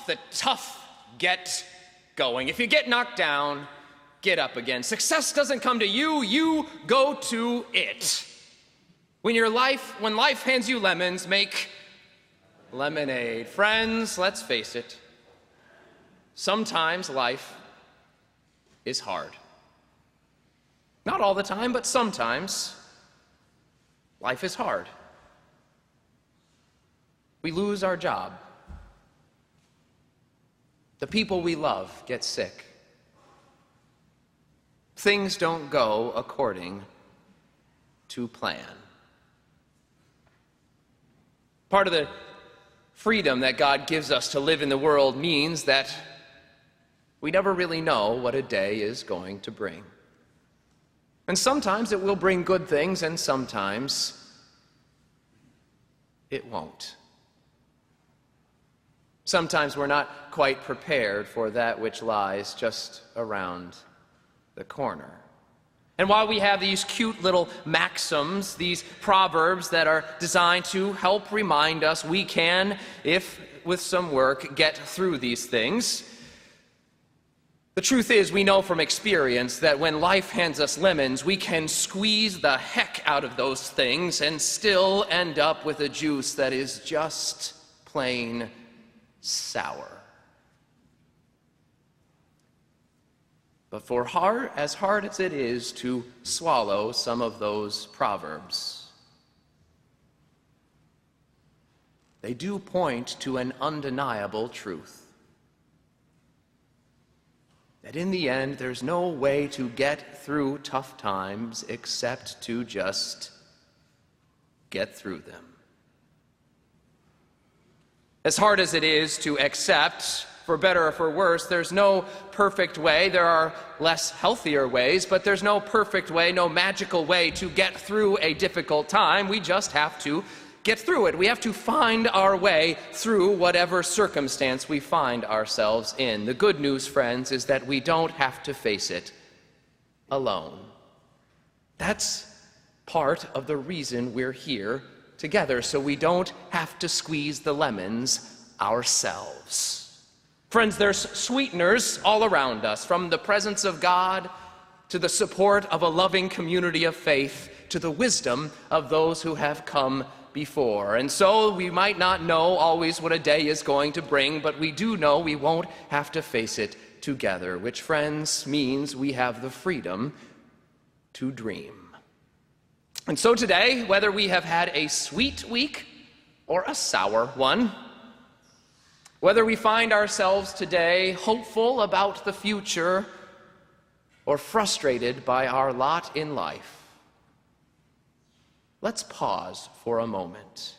the tough get going. If you get knocked down, get up again. Success doesn't come to you, you go to it. When life hands you lemons, make lemonade. Friends, let's face it, sometimes life is hard. Not all the time, but sometimes life is hard. We lose our job. The people we love get sick. Things don't go according to plan. Part of the freedom that God gives us to live in the world means that we never really know what a day is going to bring. And sometimes it will bring good things, and sometimes it won't. Sometimes we're not quite prepared for that which lies just around the corner. And while we have these cute little maxims, these proverbs that are designed to help remind us we can, if with some work, get through these things, the truth is we know from experience that when life hands us lemons, we can squeeze the heck out of those things and still end up with a juice that is just plain sour. But as hard as it is to swallow some of those proverbs, they do point to an undeniable truth. That in the end, there's no way to get through tough times except to just get through them. As hard as it is to accept, for better or for worse, there's no perfect way. There are less healthier ways, but there's no perfect way, no magical way to get through a difficult time. We just have to get through it. We have to find our way through whatever circumstance we find ourselves in. The good news, friends, is that we don't have to face it alone. That's part of the reason we're here together, so we don't have to squeeze the lemons ourselves. Friends, there's sweeteners all around us, from the presence of God to the support of a loving community of faith to the wisdom of those who have come before. And so we might not know always what a day is going to bring, but we do know we won't have to face it together, which, friends, means we have the freedom to dream. And so today, whether we have had a sweet week or a sour one, whether we find ourselves today hopeful about the future or frustrated by our lot in life, let's pause for a moment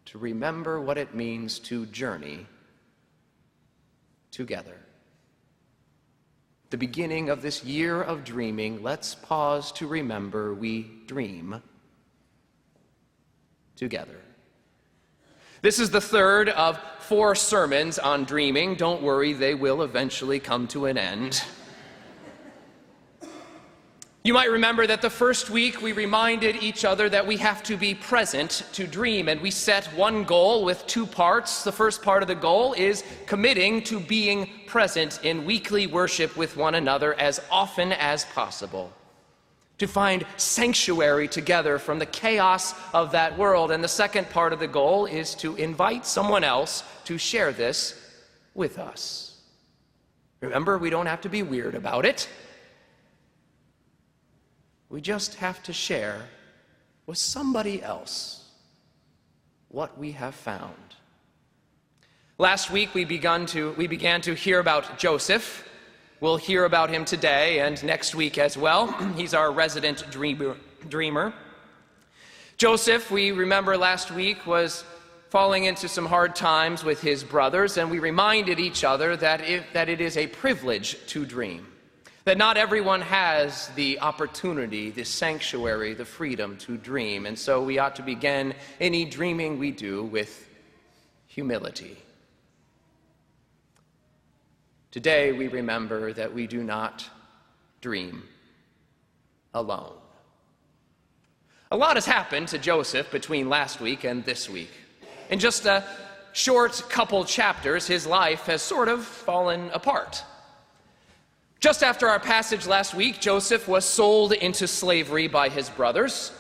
to remember what it means to journey together. The beginning of this year of dreaming, let's pause to remember we dream together. This is the third of 4 sermons on dreaming. Don't worry, they will eventually come to an end. You might remember that the first week we reminded each other that we have to be present to dream, and we set one goal with 2 parts. The first part of the goal is committing to being present in weekly worship with one another as often as possible, to find sanctuary together from the chaos of that world. And the second part of the goal is to invite someone else to share this with us. Remember, we don't have to be weird about it. We just have to share with somebody else what we have found. Last week we began to hear about Joseph. We'll hear about him today and next week as well. He's our resident dreamer. Joseph, we remember last week, was falling into some hard times with his brothers, and we reminded each other that it is a privilege to dream. That not everyone has the opportunity, the sanctuary, the freedom to dream. And so we ought to begin any dreaming we do with humility. Today we remember that we do not dream alone. A lot has happened to Joseph between last week and this week. In just a short couple chapters, his life has sort of fallen apart. Just after our passage last week, Joseph was sold into slavery by his brothers.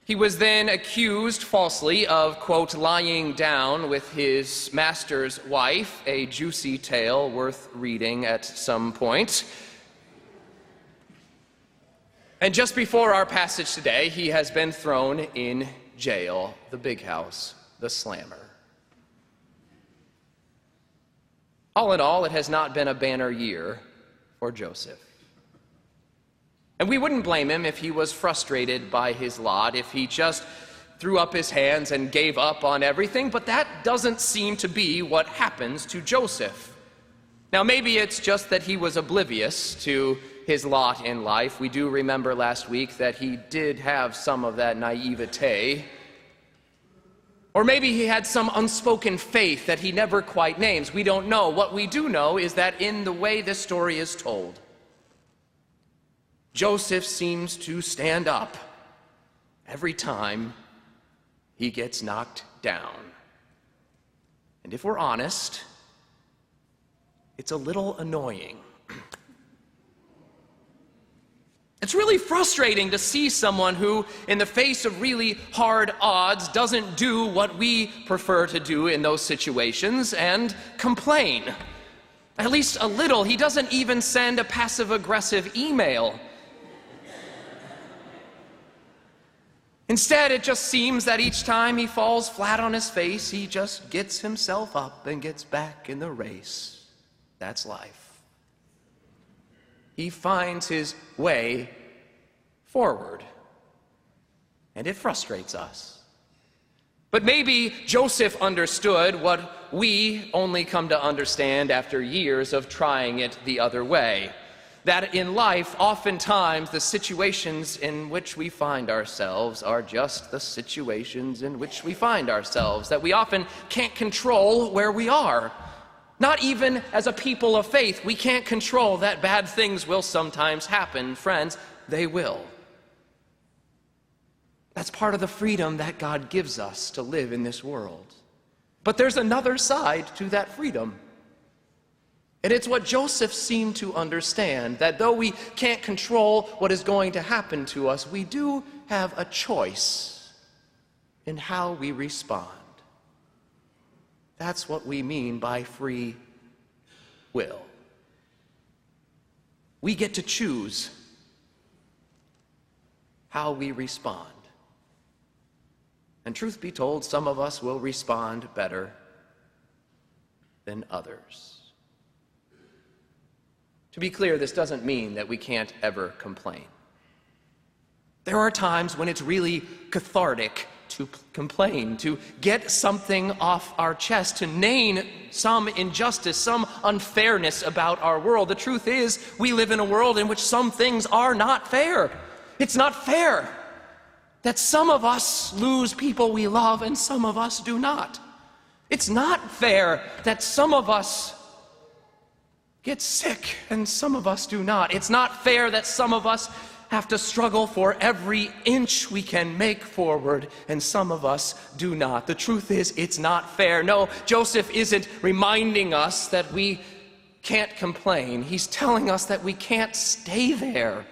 He was then accused falsely of, quote, lying down with his master's wife, a juicy tale worth reading at some point. And just before our passage today, he has been thrown in jail, the big house, the slammer. All in all, it has not been a banner year for Joseph. And we wouldn't blame him if he was frustrated by his lot, if he just threw up his hands and gave up on everything, but that doesn't seem to be what happens to Joseph. Now, maybe it's just that he was oblivious to his lot in life. We do remember last week that he did have some of that naivete. Or maybe he had some unspoken faith that he never quite names. We don't know. What we do know is that in the way this story is told, Joseph seems to stand up every time he gets knocked down. And if we're honest, it's a little annoying. It's really frustrating to see someone who, in the face of really hard odds, doesn't do what we prefer to do in those situations and complain. At least a little. He doesn't even send a passive-aggressive email. Instead, it just seems that each time he falls flat on his face, he just gets himself up and gets back in the race. That's life. He finds his way forward, and it frustrates us. But maybe Joseph understood what we only come to understand after years of trying it the other way. That in life, oftentimes, the situations in which we find ourselves are just the situations in which we find ourselves, that we often can't control where we are. Not even as a people of faith, we can't control that bad things will sometimes happen. Friends, they will. That's part of the freedom that God gives us to live in this world. But there's another side to that freedom. And it's what Joseph seemed to understand, that though we can't control what is going to happen to us, we do have a choice in how we respond. That's what we mean by free will. We get to choose how we respond. And truth be told, some of us will respond better than others. To be clear, this doesn't mean that we can't ever complain. There are times when it's really cathartic to complain, to get something off our chest, to name some injustice, some unfairness about our world. The truth is, we live in a world in which some things are not fair. It's not fair that some of us lose people we love and some of us do not. It's not fair that some of us get sick and some of us do not. It's not fair that some of us have to struggle for every inch we can make forward and some of us do not. The truth is, it's not fair. No, Joseph isn't reminding us that we can't complain. He's telling us that we can't stay there.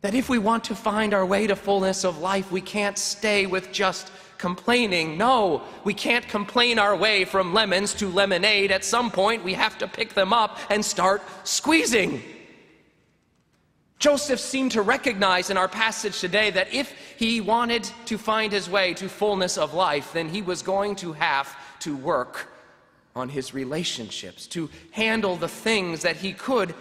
That if we want to find our way to fullness of life, we can't stay with just complaining. No, we can't complain our way from lemons to lemonade. At some point, we have to pick them up and start squeezing. Joseph seemed to recognize in our passage today that if he wanted to find his way to fullness of life, then he was going to have to work on his relationships, to handle the things that he could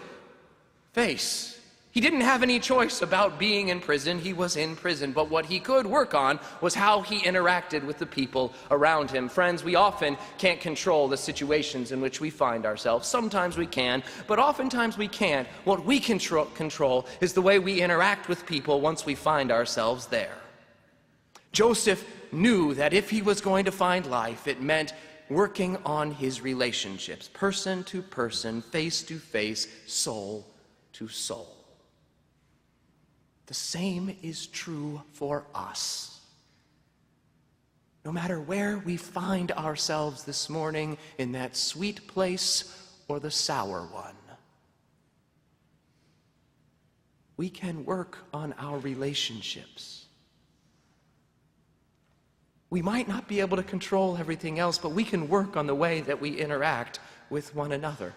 face. He didn't have any choice about being in prison. He was in prison. But what he could work on was how he interacted with the people around him. Friends, we often can't control the situations in which we find ourselves. Sometimes we can, but oftentimes we can't. What we control is the way we interact with people once we find ourselves there. Joseph knew that if he was going to find life, it meant working on his relationships, person to person, face to face, soul to soul. The same is true for us. no matter where we find ourselves this morning, in that sweet place or the sour one. We can work on our relationships. We might not be able to control everything else, but we can work on the way that we interact with one another.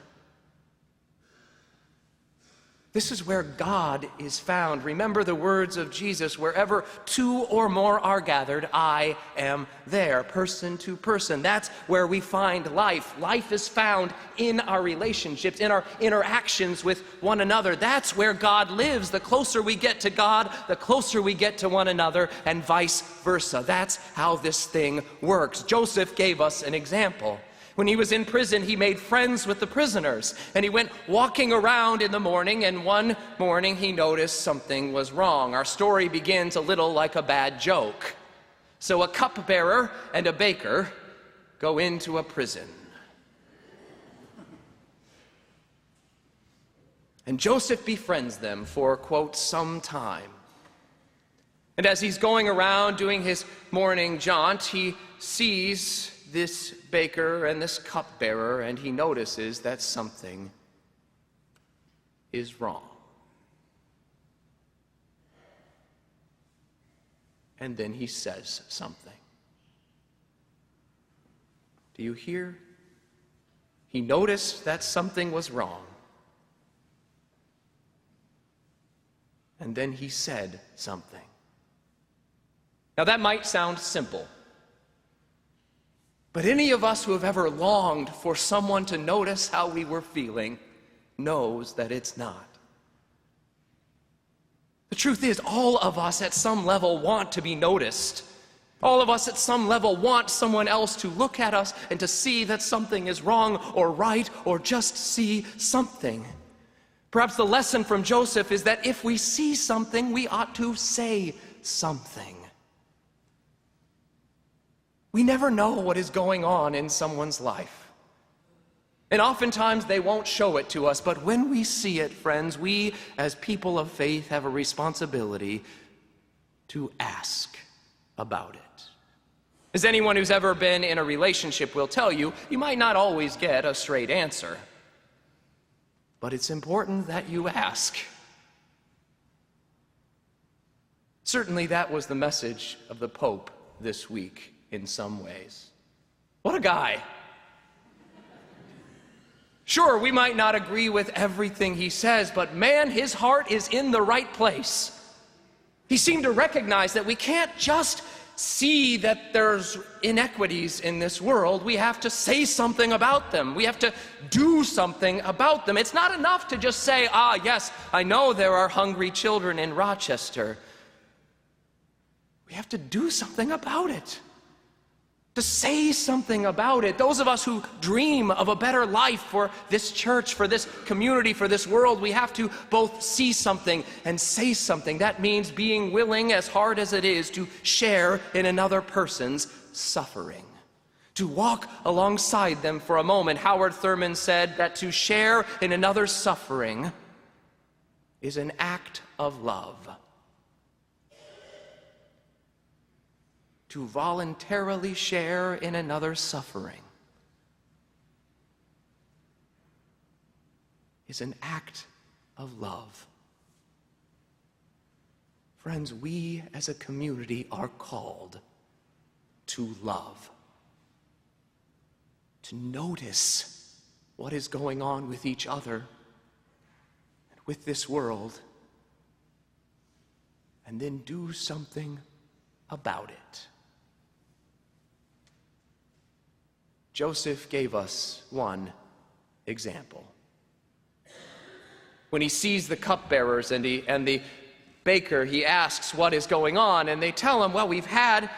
This is where God is found. Remember the words of Jesus, wherever two or more are gathered, I am there, person to person. That's where we find life. Life is found in our relationships, in our interactions with one another. That's where God lives. The closer we get to God, the closer we get to one another, and vice versa. That's how this thing works. Joseph gave us an example. When he was in prison, he made friends with the prisoners, and he went walking around in the morning, and one morning he noticed something was wrong. Our story begins a little like a bad joke. So a cupbearer and a baker go into a prison. And Joseph befriends them for, quote, some time. And as he's going around doing his morning jaunt, he sees this baker and this cupbearer, and he notices that something is wrong. And then he says something. Do you hear? He noticed that something was wrong. And then he said something. Now that might sound simple. But any of us who have ever longed for someone to notice how we were feeling knows that it's not. The truth is, all of us at some level want to be noticed. All of us at some level want someone else to look at us and to see that something is wrong or right, or just see something. Perhaps the lesson from Joseph is that if we see something, we ought to say something. We never know what is going on in someone's life. And oftentimes they won't show it to us, but when we see it, friends, we as people of faith have a responsibility to ask about it. As anyone who's ever been in a relationship will tell you, you might not always get a straight answer. But it's important that you ask. Certainly that was the message of the Pope this week. In some ways. What a guy. Sure, we might not agree with everything he says, but man, his heart is in the right place. He seemed to recognize that we can't just see that there's inequities in this world. We have to say something about them. We have to do something about them. It's not enough to just say, yes, I know there are hungry children in Rochester. We have to do something about it. To say something about it. Those of us who dream of a better life for this church, for this community, for this world, we have to both see something and say something. That means being willing, as hard as it is, to share in another person's suffering. To walk alongside them for a moment. Howard Thurman said that to share in another's suffering is an act of love. To voluntarily share in another's suffering is an act of love. Friends, we as a community are called to love, to notice what is going on with each other and with this world, and then do something about it. Joseph gave us one example. When he sees the cupbearers and the baker, he asks what is going on, and they tell him, well, we've had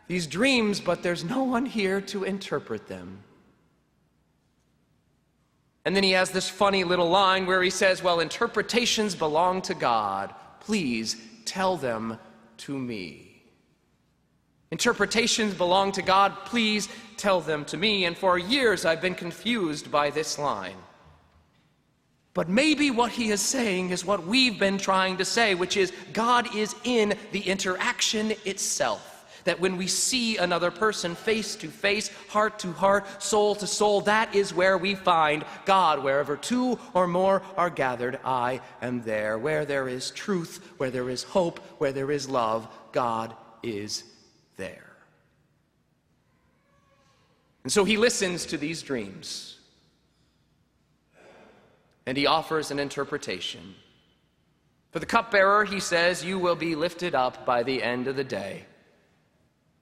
these dreams, but there's no one here to interpret them. And then he has this funny little line where he says, well, interpretations belong to God. Please tell them to me. Interpretations belong to God. Please tell them to me. And for years I've been confused by this line. But maybe what he is saying is what we've been trying to say, which is God is in the interaction itself. That when we see another person face to face, heart to heart, soul to soul, that is where we find God. Wherever two or more are gathered, I am there. Where there is truth, where there is hope, where there is love, God is there. And so he listens to these dreams, and he offers an interpretation. For the cupbearer, he says, you will be lifted up by the end of the day,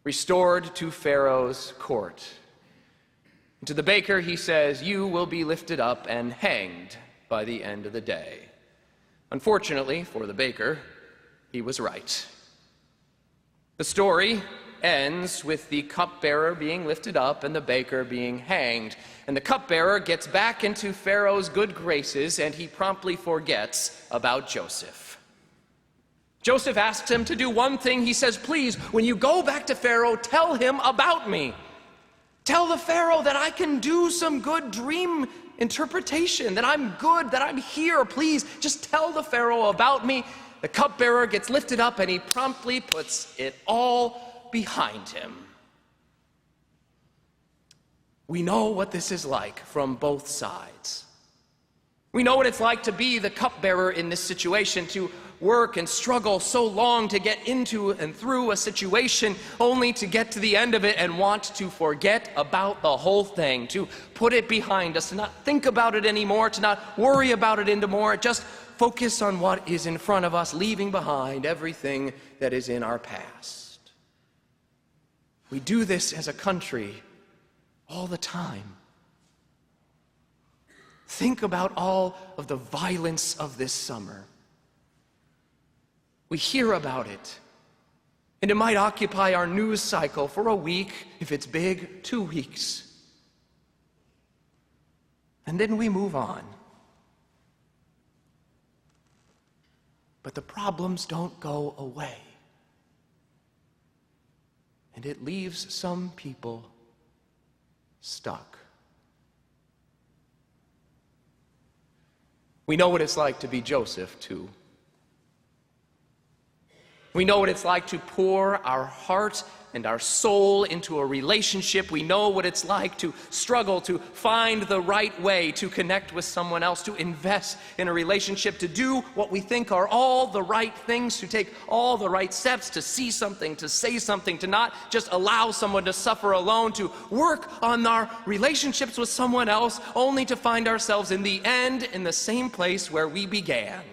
restored to Pharaoh's court. And to the baker, he says, you will be lifted up and hanged by the end of the day. Unfortunately for the baker, he was right. The story ends with the cupbearer being lifted up and the baker being hanged. And the cupbearer gets back into Pharaoh's good graces, and he promptly forgets about Joseph. Joseph asks him to do one thing. He says, please, when you go back to Pharaoh, tell him about me. Tell the Pharaoh that I can do some good dream interpretation, that I'm good, that I'm here. Please, just tell the Pharaoh about me. The cupbearer gets lifted up, and he promptly puts it all behind him. We know what this is like from both sides. We know what it's like to be the cupbearer in this situation, to work and struggle so long to get into and through a situation, only to get to the end of it and want to forget about the whole thing, to put it behind us, to not think about it anymore, to not worry about it anymore, just focus on what is in front of us, leaving behind everything that is in our past. We do this as a country all the time. Think about all of the violence of this summer. We hear about it, and it might occupy our news cycle for a week, if it's big, 2 weeks. And then we move on. But the problems don't go away. And it leaves some people stuck. We know what it's like to be Joseph, too. We know what it's like to pour our heart and our soul into a relationship. We know what it's like to struggle to find the right way to connect with someone else, to invest in a relationship, to do what we think are all the right things, to take all the right steps, to see something, to say something, to not just allow someone to suffer alone, to work on our relationships with someone else, only to find ourselves in the end in the same place where we began.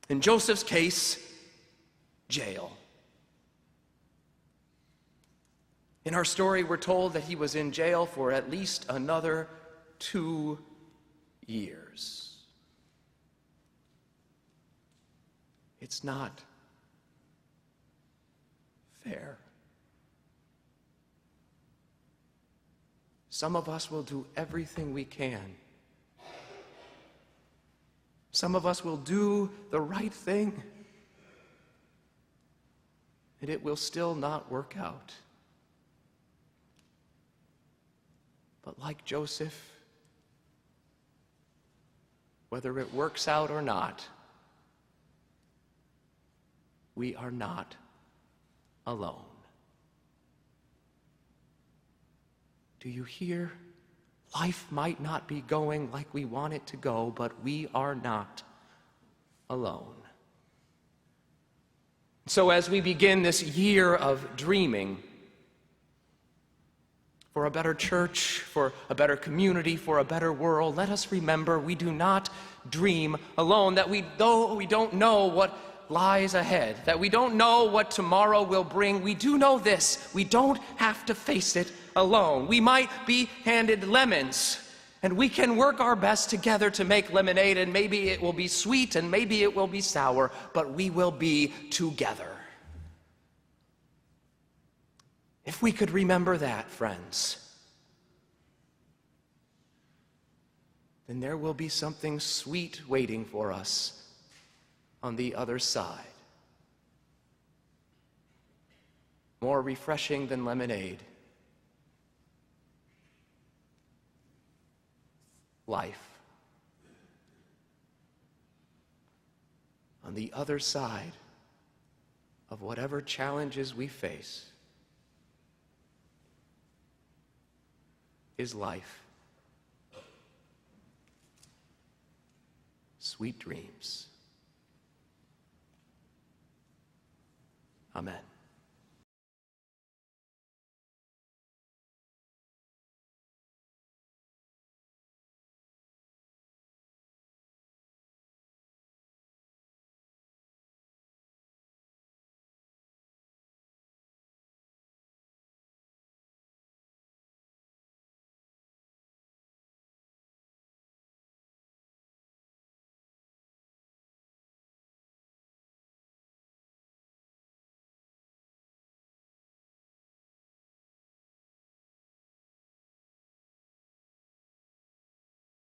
In Joseph's case, jail. In our story, we're told that he was in jail for at least another 2 years. It's not fair. Some of us will do everything we can. Some of us will do the right thing, and it will still not work out. But like Joseph, whether it works out or not, we are not alone. Do you hear? Life might not be going like we want it to go, but we are not alone. So as we begin this year of dreaming for a better church, for a better community, for a better world, let us remember we do not dream alone, that though we don't know what lies ahead, that we don't know what tomorrow will bring, we do know this: we don't have to face it alone. We might be handed lemons, and we can work our best together to make lemonade, and maybe it will be sweet and maybe it will be sour, but we will be together. If we could remember that, friends, then there will be something sweet waiting for us on the other side. More refreshing than lemonade. Life. On the other side of whatever challenges we face is life. Sweet dreams. Amen.